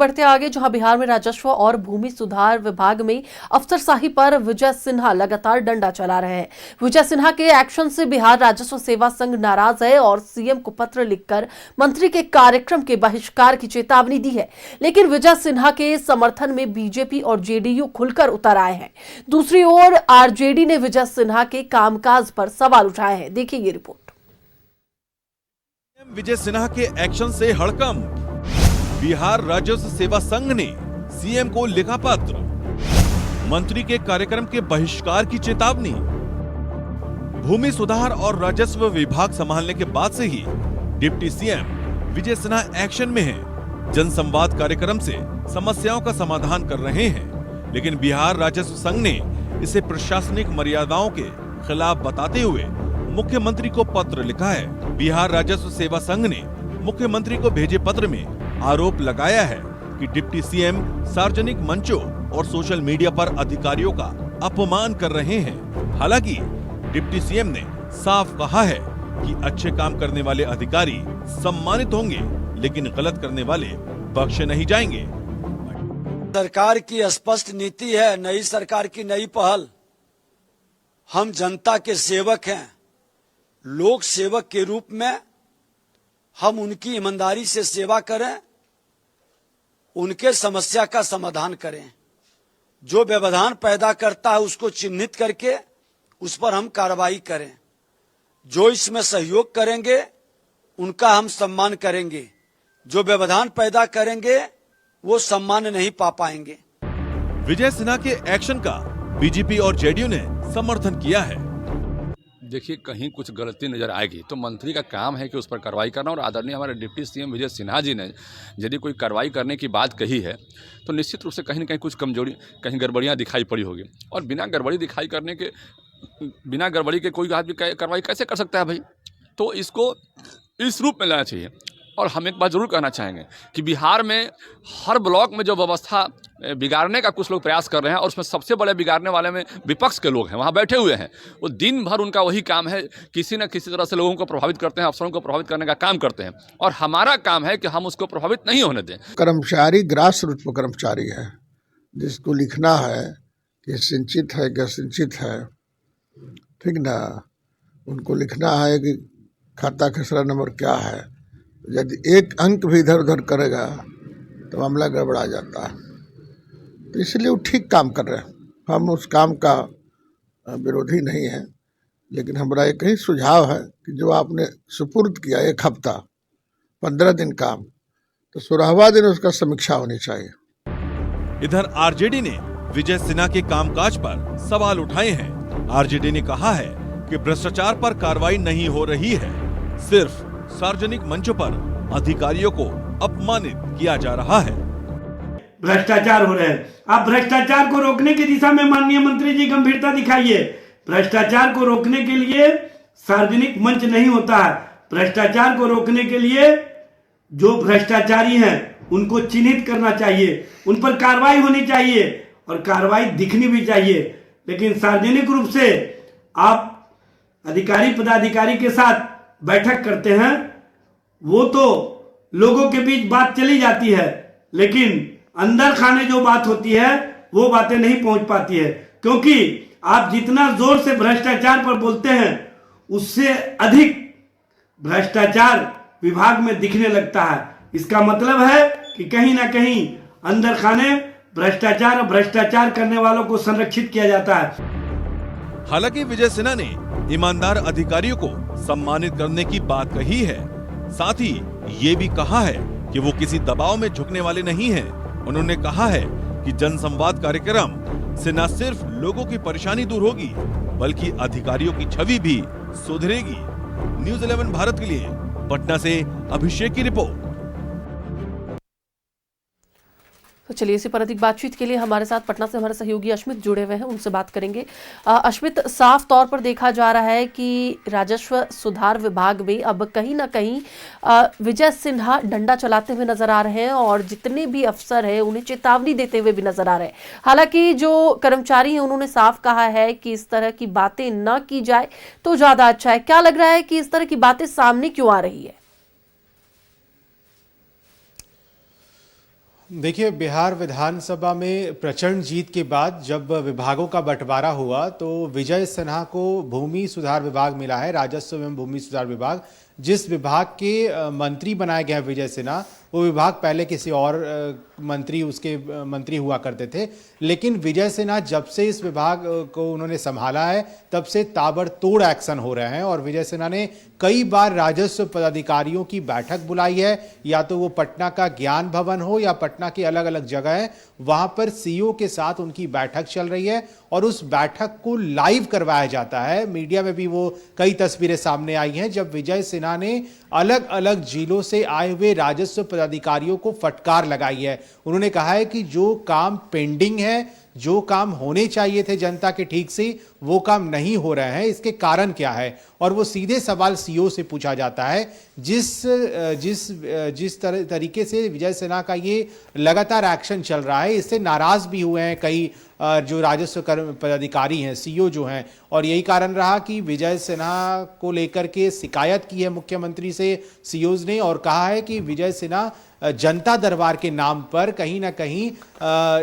बढ़ते आगे, जहां बिहार में राजस्व और भूमि सुधार विभाग में अफसरशाही पर विजय सिन्हा लगातार डंडा चला रहे हैं। विजय सिन्हा के एक्शन से बिहार राजस्व सेवा संघ नाराज है और सीएम को पत्र लिखकर मंत्री के कार्यक्रम के बहिष्कार की चेतावनी दी है। लेकिन विजय सिन्हा के समर्थन में बीजेपी और जेडीयू खुलकर उतर आए हैं। दूसरी ओर आरजेडी ने विजय सिन्हा के कामकाज पर सवाल उठाए हैं। देखिए ये रिपोर्ट। विजय सिन्हा के एक्शन से हड़कंप, बिहार राजस्व सेवा संघ ने सीएम को लिखा पत्र, मंत्री के कार्यक्रम के बहिष्कार की चेतावनी। भूमि सुधार और राजस्व विभाग संभालने के बाद से ही deputy CM Vijay Sinha action में हैं। जनसंवाद कार्यक्रम से समस्याओं का समाधान कर रहे हैं, लेकिन बिहार राजस्व संघ ने इसे प्रशासनिक मर्यादाओं के खिलाफ बताते हुए मुख्यमंत्री को पत्र लिखा है। बिहार राजस्व सेवा संघ ने मुख्यमंत्री को भेजे पत्र में आरोप लगाया है कि डिप्टी सीएम सार्वजनिक मंचों और सोशल मीडिया पर अधिकारियों का अपमान कर रहे हैं। हालांकि डिप्टी सीएम ने साफ कहा है कि अच्छे काम करने वाले अधिकारी सम्मानित होंगे, लेकिन गलत करने वाले बख्शे नहीं जाएंगे। सरकार की स्पष्ट नीति है, नई सरकार की नई पहल। हम जनता के सेवक हैं, लोक सेवक के रूप में हम उनकी ईमानदारी से सेवा करें, उनके समस्या का समाधान करें। जो व्यवधान पैदा करता है उसको चिन्हित करके उस पर हम कार्रवाई करें। जो इसमें सहयोग करेंगे उनका हम सम्मान करेंगे, जो व्यवधान पैदा करेंगे वो सम्मान नहीं पा पाएंगे। विजय सिन्हा के एक्शन का बीजेपी और जेडीयू ने समर्थन किया है। देखिए, कहीं कुछ गलती नजर आएगी तो मंत्री का काम है कि उस पर कार्रवाई करना, और आदरणीय हमारे डिप्टी सीएम विजय सिन्हा जी ने यदि कोई कार्रवाई करने की बात कही है तो निश्चित रूप से कहीं न कहीं कुछ कमजोरी, कहीं गड़बड़ियां दिखाई पड़ी होगी। और बिना गड़बड़ी के कोई आदमी कार्रवाई कैसे कर सकता है भाई? तो इसको इस रूप में लाना चाहिए। और हम एक बात जरूर कहना चाहेंगे कि बिहार में हर ब्लॉक में जो व्यवस्था बिगाड़ने का कुछ लोग प्रयास कर रहे हैं, और उसमें सबसे बड़े बिगाड़ने वाले में विपक्ष के लोग हैं, वहाँ बैठे हुए हैं। वो दिन भर उनका वही काम है, किसी न किसी तरह से लोगों को प्रभावित करते हैं, अफसरों को प्रभावित करने का काम करते हैं। और हमारा काम है कि हम उसको प्रभावित नहीं होने दें। कर्मचारी ग्रास रूट पर कर्मचारी है, जिसको लिखना है कि सिंचित है क्या सिंचित है, ठीक ना, उनको लिखना है कि खाता खसरा नंबर क्या है। यदि एक अंक भी इधर उधर करेगा तो मामला गड़बड़ा जाता है। तो इसलिए वो ठीक काम कर रहे हैं, हम उस काम का विरोधी नहीं है। लेकिन हमारा एक ही सुझाव है कि जो आपने सुपुर्द किया 1 हफ्ता 15 दिन काम, तो 16वां दिन उसका समीक्षा होनी चाहिए। इधर आरजेडी ने विजय सिन्हा के कामकाज पर सवाल उठाए हैं। आरजेडी ने कहा है कि भ्रष्टाचार पर कार्रवाई नहीं हो रही है, सिर्फ सार्वजनिक मंचों पर अधिकारियों को अपमानित किया जा रहा है। भ्रष्टाचार हो रहे हैं। आप भ्रष्टाचार को रोकने की दिशा में माननीय मंत्री जी गंभीरता दिखाइए। भ्रष्टाचार को रोकने के लिए सार्वजनिक मंच नहीं होता है। भ्रष्टाचार को रोकने के लिए जो भ्रष्टाचारी हैं उनको चिन्हित करना चाहिए, उन पर कार्रवाई होनी चाहिए और कार्रवाई दिखनी भी चाहिए। लेकिन सार्वजनिक रूप से आप अधिकारी पदाधिकारी के साथ बैठक करते हैं, वो तो लोगों के बीच बात चली जाती है, लेकिन अंदर खाने जो बात होती है वो बातें नहीं पहुंच पाती है। क्योंकि आप जितना जोर से भ्रष्टाचार पर बोलते हैं उससे अधिक भ्रष्टाचार विभाग में दिखने लगता है। इसका मतलब है कि कहीं ना कहीं अंदर खाने भ्रष्टाचार और भ्रष्टाचार करने वालों को संरक्षित किया जाता है। हालांकि विजय सिन्हा ने ईमानदार अधिकारियों को सम्मानित करने की बात कही है। साथ ही ये भी कहा है कि वो किसी दबाव में झुकने वाले नहीं हैं। उन्होंने कहा है कि जनसंवाद कार्यक्रम से न सिर्फ लोगों की परेशानी दूर होगी, बल्कि अधिकारियों की छवि भी सुधरेगी। न्यूज़ 11 भारत के लिए पटना से अभिषेक की रिपोर्ट। तो चलिए, इसी पर अधिक बातचीत के लिए हमारे साथ पटना से हमारे सहयोगी अश्मित जुड़े हुए हैं, उनसे बात करेंगे। अश्मित, साफ तौर पर देखा जा रहा है कि राजस्व सुधार विभाग में अब कहीं ना कहीं विजय सिन्हा डंडा चलाते हुए नजर आ रहे हैं और जितने भी अफसर हैं उन्हें चेतावनी देते हुए भी नजर आ रहे हैं। हालांकि जो कर्मचारी हैं उन्होंने साफ कहा है कि इस तरह की बातें न की जाए तो ज्यादा अच्छा है। क्या लग रहा है कि इस तरह की बातें सामने क्यों आ रही है? देखिए, बिहार विधानसभा में प्रचंड जीत के बाद जब विभागों का बंटवारा हुआ तो विजय सिन्हा को भूमि सुधार विभाग मिला है, राजस्व एवं भूमि सुधार विभाग। जिस विभाग के मंत्री बनाए गए हैं विजय सिन्हा, वो विभाग पहले किसी और मंत्री उसके मंत्री हुआ करते थे, लेकिन विजय सिन्हा जब से इस विभाग को उन्होंने संभाला है तब से ताबड़तोड़ एक्शन हो रहे हैं। और विजय सिन्हा ने कई बार राजस्व पदाधिकारियों की बैठक बुलाई है, या तो वो पटना का ज्ञान भवन हो या पटना की अलग अलग जगह है, वहां पर सीईओ के साथ उनकी बैठक चल रही है और उस बैठक को लाइव करवाया जाता है। मीडिया में भी वो कई तस्वीरें सामने आई हैं जब विजय सिन्हा ने अलग अलग जिलों से आए हुए राजस्व पदाधिकारियों को फटकार लगाई है। उन्होंने कहा है कि जो काम पेंडिंग है, जो काम होने चाहिए थे जनता के ठीक से, वो काम नहीं हो रहे हैं, इसके कारण क्या है। और वो सीधे सवाल सीईओ से पूछा जाता है। जिस तरीके से विजय सिन्हा का ये लगातार एक्शन चल रहा है, इससे नाराज भी हुए हैं कई जो राजस्व पदाधिकारी हैं, सीईओ जो हैं, और यही कारण रहा कि विजय सिन्हा को लेकर के शिकायत की है मुख्यमंत्री से सीईओज ने, और कहा है कि विजय सिन्हा जनता दरबार के नाम पर कहीं ना कहीं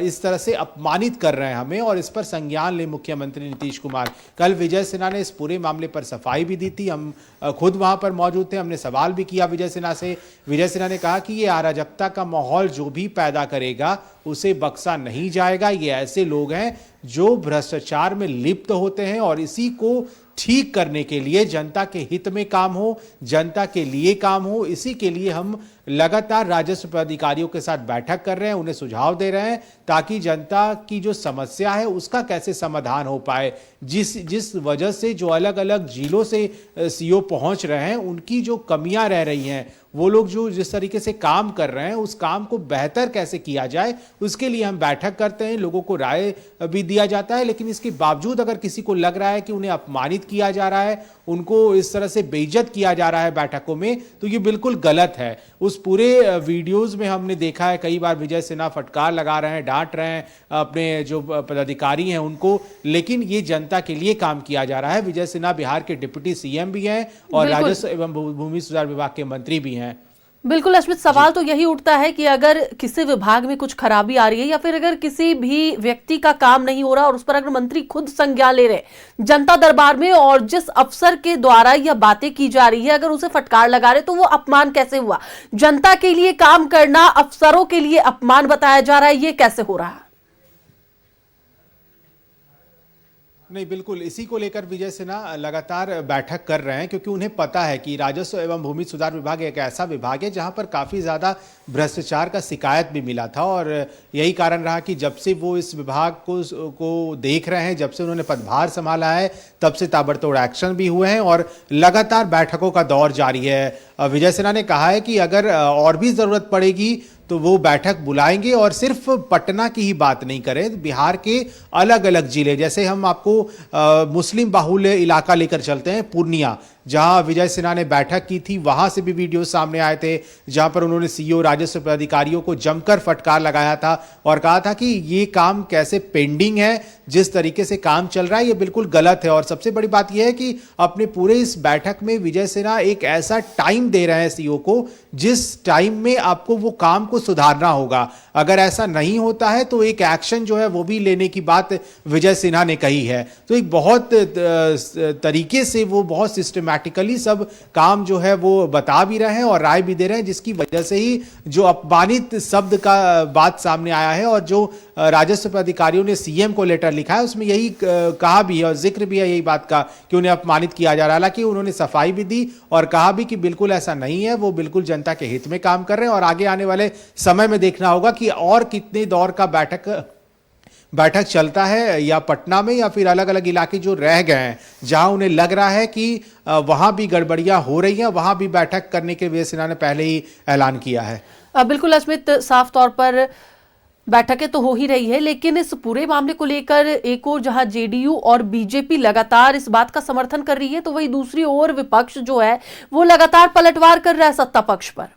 इस तरह से अपमानित कर रहे हैं हमें, और इस पर संज्ञान ले मुख्यमंत्री नीतीश कुमार। कल विजय सिन्हा ने इस पूरे मामले पर सफाई भी दी थी, हम खुद वहां पर मौजूद थे, हमने सवाल भी किया विजय सिन्हा से। विजय सिन्हा ने कहा कि ये अराजकता का माहौल जो भी पैदा करेगा उसे बख्शा नहीं जाएगा। ये ऐसे लोग हैं जो भ्रष्टाचार में लिप्त होते हैं, और इसी को ठीक करने के लिए, जनता के हित में काम हो, जनता के लिए काम हो, इसी के लिए हम लगातार राजस्व पदाधिकारियों के साथ बैठक कर रहे हैं, उन्हें सुझाव दे रहे हैं ताकि जनता की जो समस्या है उसका कैसे समाधान हो पाए। जिस वजह से जो अलग अलग जिलों से सीईओ पहुंच रहे हैं, उनकी जो कमियां रह रही हैं, वो लोग जो जिस तरीके से काम कर रहे हैं उस काम को बेहतर कैसे किया जाए, उसके लिए हम बैठक करते हैं, लोगों को राय भी दिया जाता है। लेकिन इसके बावजूद अगर किसी को लग रहा है कि उन्हें अपमानित किया जा रहा है, उनको इस तरह से बेइज्जत किया जा रहा है बैठकों में, तो ये बिल्कुल गलत है। उस पूरे वीडियोज में हमने देखा है कई बार विजय सिन्हा फटकार लगा रहे हैं, डांट रहे हैं अपने जो पदाधिकारी हैं उनको, लेकिन ये जनता के लिए काम किया जा रहा है। विजय सिन्हा बिहार के डिप्टी सीएम भी हैं और राजस्व एवं भूमि सुधार विभाग के मंत्री भी हैं। बिल्कुल अश्मित, सवाल तो यही उठता है कि अगर किसी विभाग में कुछ खराबी आ रही है या फिर अगर किसी भी व्यक्ति का काम नहीं हो रहा और उस पर अगर मंत्री खुद संज्ञान ले रहे जनता दरबार में, और जिस अफसर के द्वारा यह बातें की जा रही है अगर उसे फटकार लगा रहे, तो वो अपमान कैसे हुआ? जनता के लिए काम करना अफसरों के लिए अपमान बताया जा रहा है, ये कैसे हो रहा है? नहीं, बिल्कुल इसी को लेकर विजय सिन्हा लगातार बैठक कर रहे हैं, क्योंकि उन्हें पता है कि राजस्व एवं भूमि सुधार विभाग एक ऐसा विभाग है जहां पर काफ़ी ज़्यादा भ्रष्टाचार का शिकायत भी मिला था। और यही कारण रहा कि जब से वो इस विभाग को देख रहे हैं, जब से उन्होंने पदभार संभाला है, तब से ताबड़तोड़ एक्शन भी हुए हैं और लगातार बैठकों का दौर जारी है। विजय सिन्हा ने कहा है कि अगर और भी ज़रूरत पड़ेगी तो वो बैठक बुलाएंगे, और सिर्फ पटना की ही बात नहीं करें, बिहार के अलग अलग जिले, जैसे हम आपको मुस्लिम बाहुल्य इलाका लेकर चलते हैं, पूर्णिया, जहां विजय सिन्हा ने बैठक की थी, वहां से भी वीडियो सामने आए थे जहां पर उन्होंने सीईओ राजस्व पदाधिकारियों को जमकर फटकार लगाया था और कहा था कि ये काम कैसे पेंडिंग है, जिस तरीके से काम चल रहा है ये बिल्कुल गलत है। और सबसे बड़ी बात यह है कि अपने पूरे इस बैठक में विजय सिन्हा एक ऐसा टाइम दे रहे हैं सीईओ को जिस टाइम में आपको वो काम को सुधारना होगा। अगर ऐसा नहीं होता है तो एक एक्शन जो है वो भी लेने की बात विजय सिन्हा ने कही है। तो एक बहुत तरीके से वो बहुत सिस्टमैटिकली सब काम जो है वो बता भी रहे हैं और राय भी दे रहे हैं, जिसकी वजह से ही जो अपमानित शब्द का बात सामने आया है। और जो राजस्व अधिकारियों ने सीएम को लेटर लिखा है उसमें यही कहा भी है और जिक्र भी है यही बात का कि उन्हें अपमानित किया जा रहा है। हालांकि उन्होंने सफाई भी दी और कहा भी कि बिल्कुल ऐसा नहीं है, वो बिल्कुल जनता के हित में काम कर रहे हैं। और आगे आने वाले समय में देखना होगा कि और कितने दौर का बैठक चलता है, या पटना में या फिर अलग अलग इलाके जो रह गए हैं जहां उन्हें लग रहा है कि वहां भी गड़बड़ियां हो रही हैं, वहां भी बैठक करने के विजय सिन्हा ने पहले ही ऐलान किया है। बिल्कुल अश्मित, साफ तौर पर बैठकें तो हो ही रही है, लेकिन इस पूरे मामले को लेकर एक ओर जहां जेडीयू और बीजेपी लगातार इस बात का समर्थन कर रही है, तो वही दूसरी ओर विपक्ष जो है वो लगातार पलटवार कर रहा है सत्ता पक्ष पर।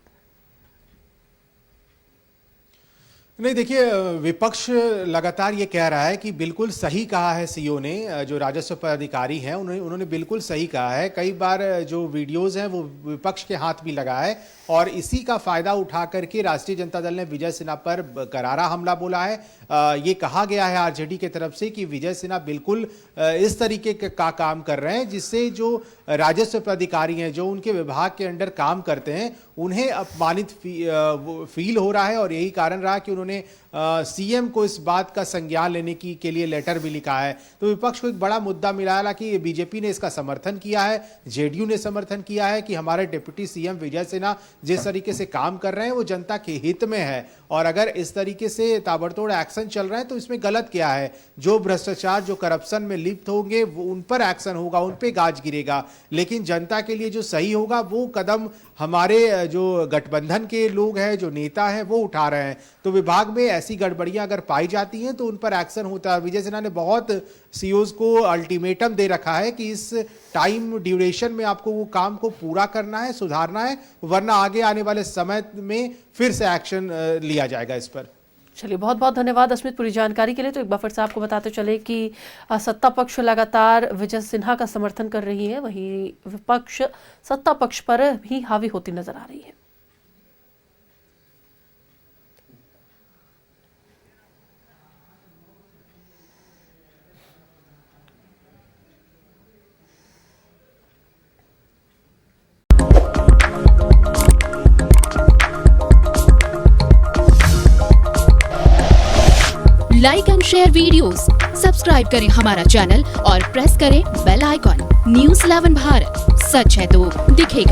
नहीं, देखिए, विपक्ष लगातार ये कह रहा है कि बिल्कुल सही कहा है सीओ ने, जो राजस्व पदाधिकारी हैं उन्होंने बिल्कुल सही कहा है। कई बार जो वीडियोस हैं वो विपक्ष के हाथ भी लगा है और इसी का फायदा उठा करके राष्ट्रीय जनता दल ने विजय सिन्हा पर करारा हमला बोला है। ये कहा गया है आरजेडी की तरफ से कि विजय सिन्हा बिल्कुल इस तरीके का काम कर रहे हैं जिससे जो राजस्व पदाधिकारी हैं, जो उनके विभाग के अंडर काम करते हैं, उन्हें अपमानित फील हो रहा है और यही कारण रहा कि उन्होंने सीएम को इस बात का संज्ञान लेने के लिए लेटर भी लिखा है। तो विपक्ष को एक बड़ा मुद्दा मिला है कि बीजेपी ने इसका समर्थन किया है, जेडीयू ने समर्थन किया है कि हमारे डिप्टी सीएम विजय सिन्हा जिस तरीके से काम कर रहे हैं वो जनता के हित में है और अगर इस तरीके से ताबड़तोड़ एक्शन चल रहा है तो इसमें गलत क्या है। जो भ्रष्टाचार, जो करप्शन में लिप्त होंगे वो उन पर एक्शन होगा, उन पे गाज गिरेगा, लेकिन जनता के लिए जो सही होगा वो कदम हमारे जो गठबंधन के लोग हैं, जो नेता हैं, वो उठा रहे हैं। तो विभाग में ऐसी गड़बड़ियां अगर पाई जाती हैं तो उन पर एक्शन होता है। विजय सिन्हा ने बहुत सीओज को अल्टीमेटम दे रखा है कि इस टाइम ड्यूरेशन में आपको वो काम को पूरा करना है, सुधारना है, वरना आगे आने वाले समय में फिर से एक्शन लिया जाएगा इस पर। चलिए, बहुत बहुत धन्यवाद अस्मित पूरी जानकारी के लिए। तो एक बार फिर से आपको बताते चले कि सत्ता पक्ष लगातार विजय सिन्हा का समर्थन कर रही है, वहीं विपक्ष सत्ता पक्ष पर भी हावी होती नजर आ रही है। Like and share videos, subscribe करें हमारा चैनल और प्रेस करें बेल आइकॉन। न्यूज़ 11 भारत, सच है तो दिखेगा।